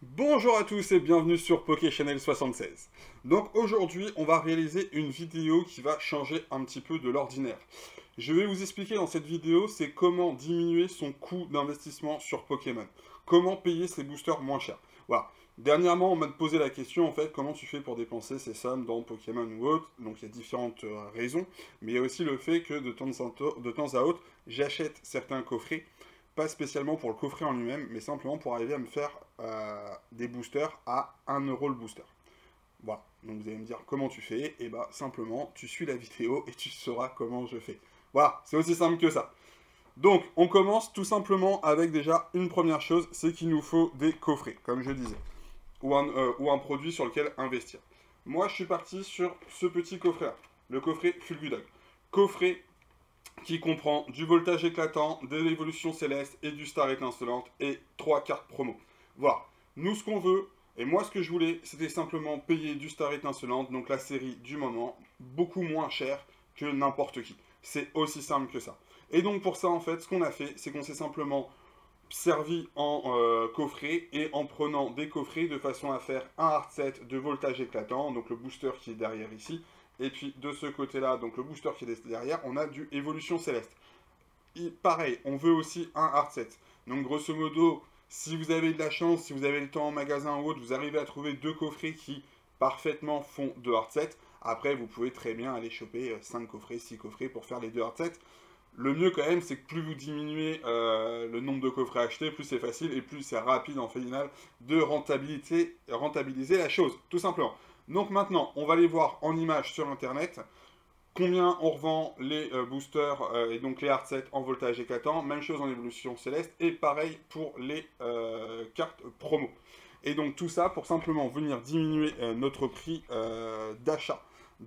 Bonjour à tous et bienvenue sur PokéChannel 76. Donc aujourd'hui, on va réaliser une vidéo qui va changer un petit peu de l'ordinaire. Je vais vous expliquer dans cette vidéo, c'est comment diminuer son coût d'investissement sur Pokémon. Comment payer ses boosters moins cher. Voilà. Dernièrement, on m'a posé la question, en fait, comment tu fais pour dépenser ces sommes dans Pokémon ou autre. Donc il y a différentes raisons, mais il y a aussi le fait que de temps à autre, j'achète certains coffrets pas spécialement pour le coffret en lui-même, mais simplement pour arriver à me faire des boosters à 1 € le booster. Voilà, donc vous allez me dire comment tu fais, et bah simplement tu suis la vidéo et tu sauras comment je fais. Voilà, c'est aussi simple que ça. Donc on commence tout simplement avec déjà une première chose, c'est qu'il nous faut des coffrets, comme je disais, ou un produit sur lequel investir. Moi je suis parti sur ce petit coffret-là, le coffret Fulgudog. Coffret qui comprend du voltage éclatant, de l'évolution céleste et du star étincelante et 3 cartes promo. Voilà, nous ce qu'on veut, et moi ce que je voulais, c'était simplement payer du star étincelante, donc la série du moment, beaucoup moins cher que n'importe qui. C'est aussi simple que ça. Et donc pour ça en fait, ce qu'on a fait, c'est qu'on s'est simplement servi en coffret et en prenant des coffrets de façon à faire un hard set de voltage éclatant, donc le booster qui est derrière ici, et puis de ce côté-là, donc le booster qui est derrière, on a du évolution céleste. Et pareil, on veut aussi un hard set. Donc grosso modo, si vous avez de la chance, si vous avez le temps en magasin ou autre, vous arrivez à trouver deux coffrets qui parfaitement font deux hard sets. Après, vous pouvez très bien aller choper 5 coffrets, 6 coffrets pour faire les deux hard sets. Le mieux quand même, c'est que plus vous diminuez le nombre de coffrets achetés, plus c'est facile et plus c'est rapide en final de rentabiliser la chose, tout simplement. Donc maintenant, on va aller voir en image sur internet combien on revend les boosters et donc les hard sets en voltage éclatant. Même chose en évolution céleste et pareil pour les cartes promo. Et donc tout ça pour simplement venir diminuer notre prix d'achat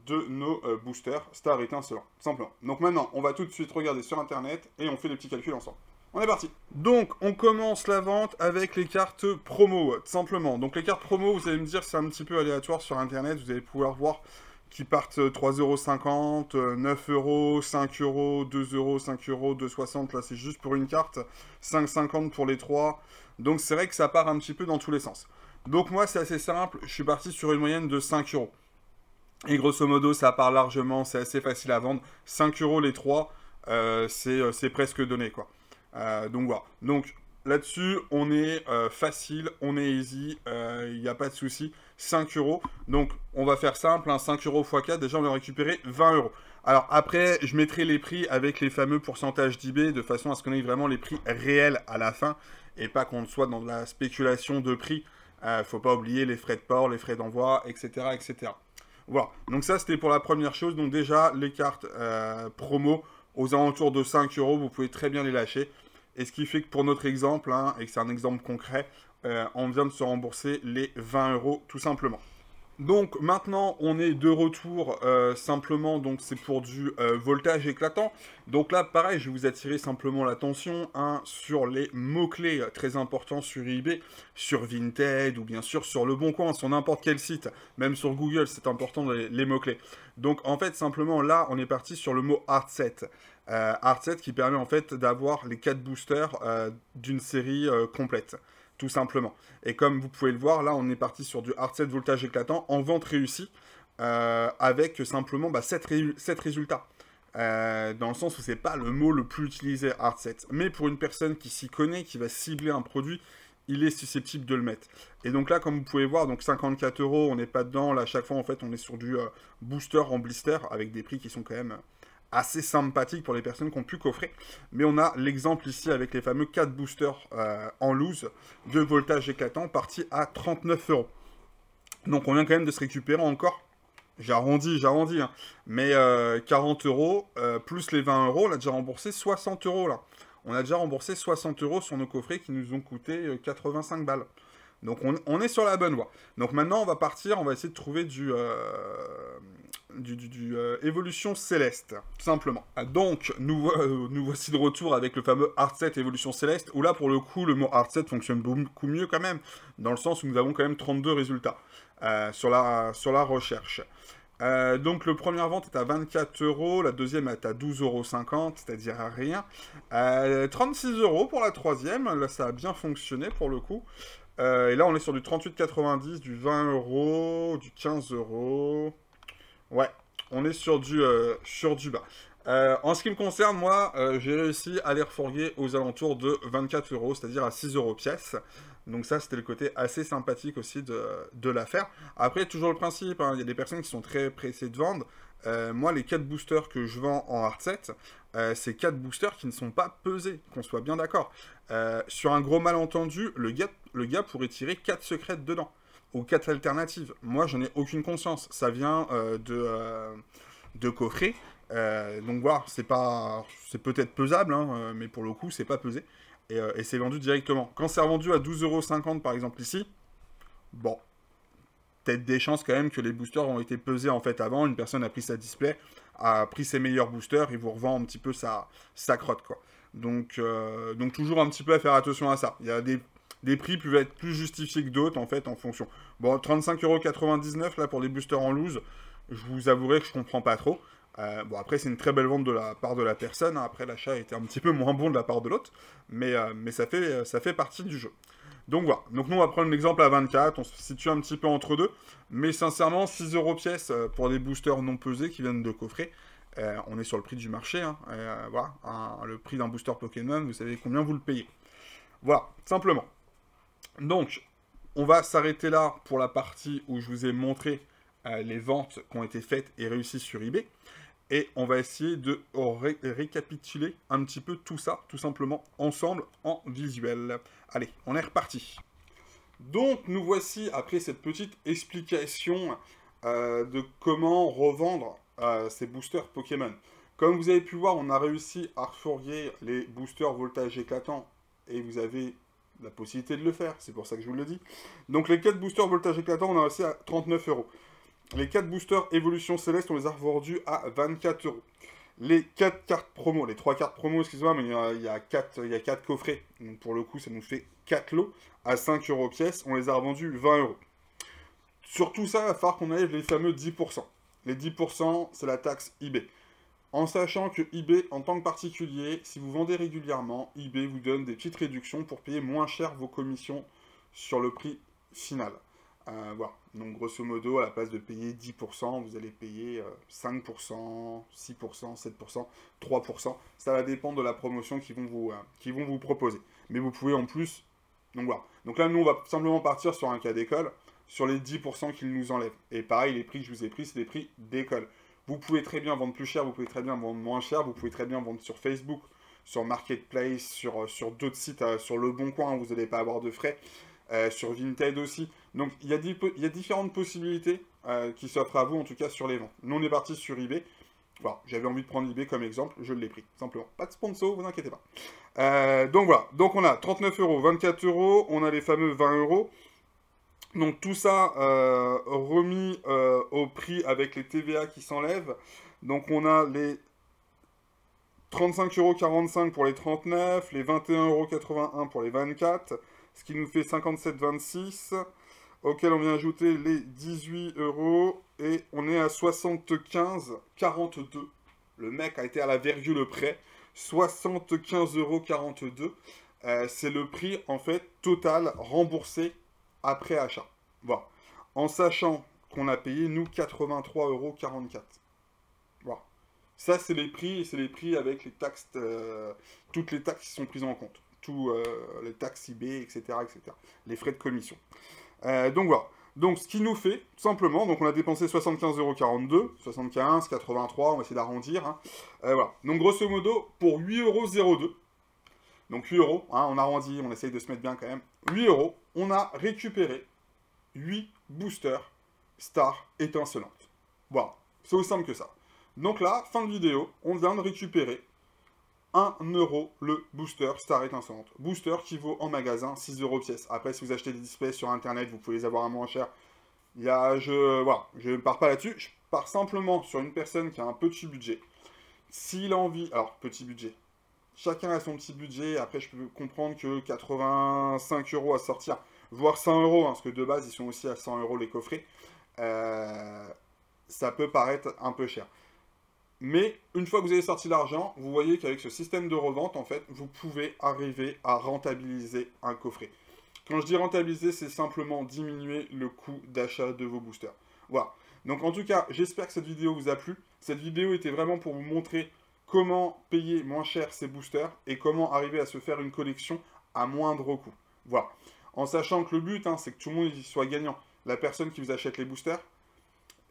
de nos boosters Star étincelant, simplement. Donc maintenant, on va tout de suite regarder sur internet et on fait les petits calculs ensemble. On est parti. Donc, on commence la vente avec les cartes promo, simplement. Donc, les cartes promo, vous allez me dire, c'est un petit peu aléatoire sur internet. Vous allez pouvoir voir qui partent 3,50 €, 9 €, 5 €, 2 €, 5 €, 2,60 €. Là, c'est juste pour une carte. 5,50 € pour les 3. Donc, c'est vrai que ça part un petit peu dans tous les sens. Donc, moi, c'est assez simple. Je suis parti sur une moyenne de 5 €. Et grosso modo, ça part largement, c'est assez facile à vendre. 5 € les 3, c'est presque donné, quoi. Donc voilà. Donc là-dessus, on est facile, on est easy, il n'y a pas de souci. 5 €. Donc on va faire simple, hein, 5 € x 4, déjà on va récupérer 20 €. Alors après, je mettrai les prix avec les fameux pourcentages d'eBay de façon à ce qu'on ait vraiment les prix réels à la fin et pas qu'on soit dans de la spéculation de prix. Faut pas oublier les frais de port, les frais d'envoi, etc., etc. Voilà, donc ça c'était pour la première chose. Donc déjà, les cartes promo aux alentours de 5 €, vous pouvez très bien les lâcher. Et ce qui fait que pour notre exemple, hein, et que c'est un exemple concret, on vient de se rembourser les 20 € tout simplement. Donc maintenant on est de retour simplement, donc c'est pour du voltage éclatant. Donc là pareil, je vais vous attirer simplement l'attention hein, sur les mots-clés très importants sur eBay, sur Vinted ou bien sûr sur Le Bon Coin, sur n'importe quel site, même sur Google c'est important les mots-clés. Donc en fait simplement là on est parti sur le mot hard set. Hard set qui permet en fait d'avoir les 4 boosters d'une série complète tout simplement. Et comme vous pouvez le voir, là, on est parti sur du hard set voltage éclatant en vente réussie, avec simplement 7 résultats. Dans le sens où c'est pas le mot le plus utilisé hard set. Mais pour une personne qui s'y connaît, qui va cibler un produit, il est susceptible de le mettre. Et donc là, comme vous pouvez voir, donc 54 €, on n'est pas dedans. Là, à chaque fois, en fait, on est sur du booster en blister, avec des prix qui sont quand même assez sympathique pour les personnes qui ont pu coffrer. Mais on a l'exemple ici avec les fameux 4 boosters en loose de voltage éclatant partis à 39 €. Donc on vient quand même de se récupérer encore, j'arrondis, hein, mais 40 € plus les 20 €, on a déjà remboursé 60 € là. On a déjà remboursé 60 € sur nos coffrets qui nous ont coûté 85 balles. Donc on est sur la bonne voie. Donc maintenant on va partir, on va essayer de trouver du évolution céleste, tout simplement. Donc nous voici de retour avec le fameux hard set évolution céleste, où là pour le coup le mot hard set fonctionne beaucoup mieux quand même, dans le sens où nous avons quand même 32 résultats sur la recherche. Donc, le première vente est à 24 euros, la deuxième est à 12,50 €, c'est-à-dire à rien. 36 € pour la troisième, là ça a bien fonctionné pour le coup. Et là on est sur du 38,90, du 20 €, du 15 €. Ouais, on est sur du bas. En ce qui me concerne, moi, j'ai réussi à les refourguer aux alentours de 24 €, c'est-à-dire à 6 € pièce. Donc ça, c'était le côté assez sympathique aussi de l'affaire. Après, toujours le principe, hein, il y a des personnes qui sont très pressées de vendre. Moi, les 4 boosters que je vends en hard set, c'est 4 boosters qui ne sont pas pesés, qu'on soit bien d'accord. Sur un gros malentendu, le gars pourrait tirer 4 secrètes dedans, ou 4 alternatives. Moi, j'en ai aucune conscience. Ça vient de coffret. Donc voilà, c'est peut-être pesable, hein, mais pour le coup, c'est pas pesé. Et c'est vendu directement. Quand c'est revendu à 12,50 € par exemple ici, bon, peut-être des chances quand même que les boosters ont été pesés en fait avant. Une personne a pris sa display, a pris ses meilleurs boosters et vous revend un petit peu sa crotte, quoi. Donc toujours un petit peu à faire attention à ça. Il y a des prix peuvent être plus justifiés que d'autres en fait en fonction. Bon, 35,99 € là pour les boosters en loose, je vous avouerai que je comprends pas trop. Bon, après, c'est une très belle vente de la part de la personne, hein. Après, l'achat était un petit peu moins bon de la part de l'autre. Mais ça fait partie du jeu. Donc voilà. Donc nous, on va prendre l'exemple à 24. On se situe un petit peu entre deux. Mais sincèrement, 6 € pièce pour des boosters non pesés qui viennent de coffret. On est sur le prix du marché, hein. Voilà. Le prix d'un booster Pokémon, vous savez combien vous le payez. Voilà, simplement. Donc, on va s'arrêter là pour la partie où je vous ai montré les ventes qui ont été faites et réussies sur eBay. Et on va essayer de récapituler un petit peu tout ça, tout simplement, ensemble, en visuel. Allez, on est reparti. Donc, nous voici, après cette petite explication de comment revendre ces boosters Pokémon. Comme vous avez pu voir, on a réussi à refourguer les boosters voltage éclatant, et vous avez la possibilité de le faire, c'est pour ça que je vous le dis. Donc, les 4 boosters voltage éclatant, on a réussi à 39 €. Les 4 boosters Évolution Céleste, on les a revendus à 24 €. Les 4 cartes promo, les 3 cartes promo, excusez-moi, mais il y a 4 coffrets. Donc pour le coup, ça nous fait 4 lots à 5 € pièce. On les a revendus 20 €. Sur tout ça, il va falloir qu'on enlève les fameux 10%. Les 10%, c'est la taxe eBay. En sachant que eBay, en tant que particulier, si vous vendez régulièrement, eBay vous donne des petites réductions pour payer moins cher vos commissions sur le prix final. Voilà. Donc grosso modo, à la place de payer 10%, vous allez payer 5%, 6%, 7%, 3%. Ça va dépendre de la promotion qu'ils vont vous proposer. Mais vous pouvez en plus... Donc voilà. Donc là, nous, on va simplement partir sur un cas d'école, sur les 10% qu'ils nous enlèvent. Et pareil, les prix que je vous ai pris, c'est des prix d'école. Vous pouvez très bien vendre plus cher, vous pouvez très bien vendre moins cher, vous pouvez très bien vendre sur Facebook, sur Marketplace, sur d'autres sites, sur Le Bon Coin, vous n'allez pas avoir de frais. Sur Vinted aussi. Donc il y a différentes possibilités qui s'offrent à vous, en tout cas sur les ventes. Nous on est parti sur eBay. Voilà, j'avais envie de prendre eBay comme exemple, je l'ai pris, simplement. Pas de sponsor, vous inquiétez pas. Donc voilà, donc on a 39 €, 24 €, on a les fameux 20 €. Donc tout ça remis au prix avec les TVA qui s'enlèvent. Donc on a les 35,45 € pour les 39, les 21,81 € pour les 24, ce qui nous fait 57,26, auquel on vient ajouter les 18 €, et on est à 75,42. Le mec a été à la virgule près, 75,42 €. C'est le prix, en fait, total remboursé après achat. Voilà. En sachant qu'on a payé, nous, 83,44 €. Voilà. Ça, c'est les prix, et c'est les prix avec les taxes, toutes les taxes qui sont prises en compte. Tous les taxes eBay, etc., etc. Les frais de commission. Donc voilà. Donc ce qui nous fait, tout simplement, donc on a dépensé 75,42 €, 75, 83, on va essayer d'arrondir. Hein. Voilà. Donc grosso modo, pour 8,02 €, donc 8 €, hein, on arrondit, on essaye de se mettre bien quand même, 8 €, on a récupéré 8 boosters Star étincelantes. Voilà. C'est aussi simple que ça. Donc là, fin de vidéo, on vient de récupérer 1 € le booster Star étincelante. Booster qui vaut en magasin 6 € pièce. Après, si vous achetez des displays sur internet, vous pouvez les avoir à moins cher. Voilà, je ne pars pas là-dessus. Je pars simplement sur une personne qui a un petit budget. S'il a envie... Alors, petit budget. Chacun a son petit budget. Après, je peux comprendre que 85 € à sortir, voire 100 €, hein, parce que de base, ils sont aussi à 100 € les coffrets. ça peut paraître un peu cher. Mais une fois que vous avez sorti l'argent, vous voyez qu'avec ce système de revente, en fait, vous pouvez arriver à rentabiliser un coffret. Quand je dis rentabiliser, c'est simplement diminuer le coût d'achat de vos boosters. Voilà. Donc en tout cas, j'espère que cette vidéo vous a plu. Cette vidéo était vraiment pour vous montrer comment payer moins cher ces boosters et comment arriver à se faire une collection à moindre coût. Voilà. En sachant que le but, c'est que tout le monde y soit gagnant. La personne qui vous achète les boosters,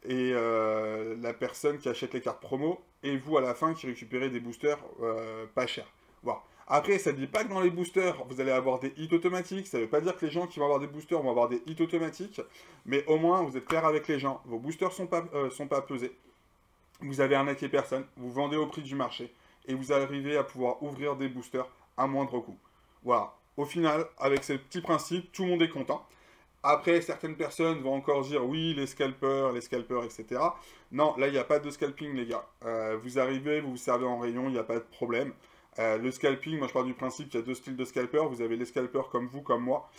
et la personne qui achète les cartes promo, et vous à la fin qui récupérez des boosters pas chers. Voilà. Après, ça ne dit pas que dans les boosters, vous allez avoir des hits automatiques, ça ne veut pas dire que les gens qui vont avoir des boosters vont avoir des hits automatiques, mais au moins vous êtes clair avec les gens, vos boosters sont pas pesés, vous avez arnaqué personne, vous vendez au prix du marché, et vous arrivez à pouvoir ouvrir des boosters à moindre coût. Voilà. Au final, avec ces petits principes, tout le monde est content. Après, certaines personnes vont encore dire oui, les scalpers, etc. Non, là, il n'y a pas de scalping, les gars. Vous arrivez, vous vous servez en rayon, il n'y a pas de problème. Le scalping, moi je pars du principe qu'il y a deux styles de scalpers. Vous avez les scalpers comme vous, comme moi.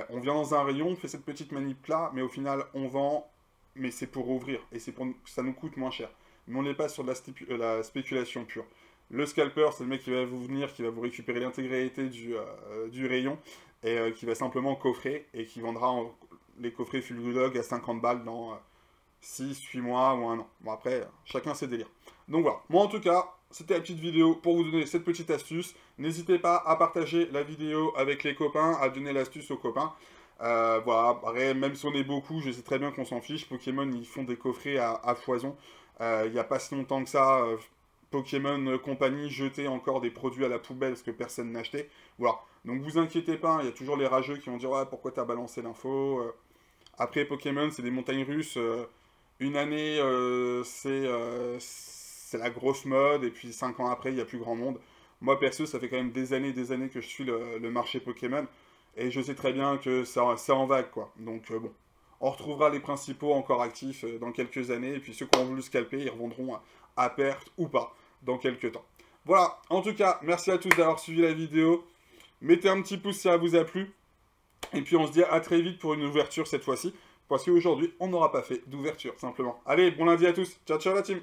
On vient dans un rayon, on fait cette petite manip-là, mais au final, on vend, mais c'est pour ouvrir. Et c'est pour ça nous coûte moins cher. Mais on n'est pas sur de la spéculation pure. Le scalper, c'est le mec qui va vous venir, qui va vous récupérer l'intégralité du rayon et qui va simplement coffrer et qui vendra les coffrets full log à 50 balles dans 6, 8 mois ou un an. Bon, après, chacun ses délires. Donc voilà. Moi, en tout cas, c'était la petite vidéo pour vous donner cette petite astuce. N'hésitez pas à partager la vidéo avec les copains, à donner l'astuce aux copains. Voilà. Même si on est beaucoup, je sais très bien qu'on s'en fiche. Pokémon, ils font des coffrets à foison. Il n'y a pas si longtemps que ça... Pokémon Company jeter encore des produits à la poubelle parce que personne n'a acheté. Voilà. Donc vous inquiétez pas, il y a toujours les rageux qui vont dire ouais, pourquoi t'as balancé l'info. Après Pokémon, c'est des montagnes russes. Une année, c'est la grosse mode, et puis 5 ans après, il n'y a plus grand monde. Moi perso, ça fait quand même des années que je suis le marché Pokémon, et je sais très bien que c'est en vague, quoi. Donc bon. On retrouvera les principaux encore actifs dans quelques années, et puis ceux qui ont voulu scalper, ils revendront à perte ou pas dans quelques temps. Voilà, en tout cas, merci à tous d'avoir suivi la vidéo. Mettez un petit pouce si ça vous a plu. Et puis on se dit à très vite pour une ouverture cette fois-ci. Parce qu'aujourd'hui, on n'aura pas fait d'ouverture, simplement. Allez, bon lundi à tous. Ciao, ciao la team.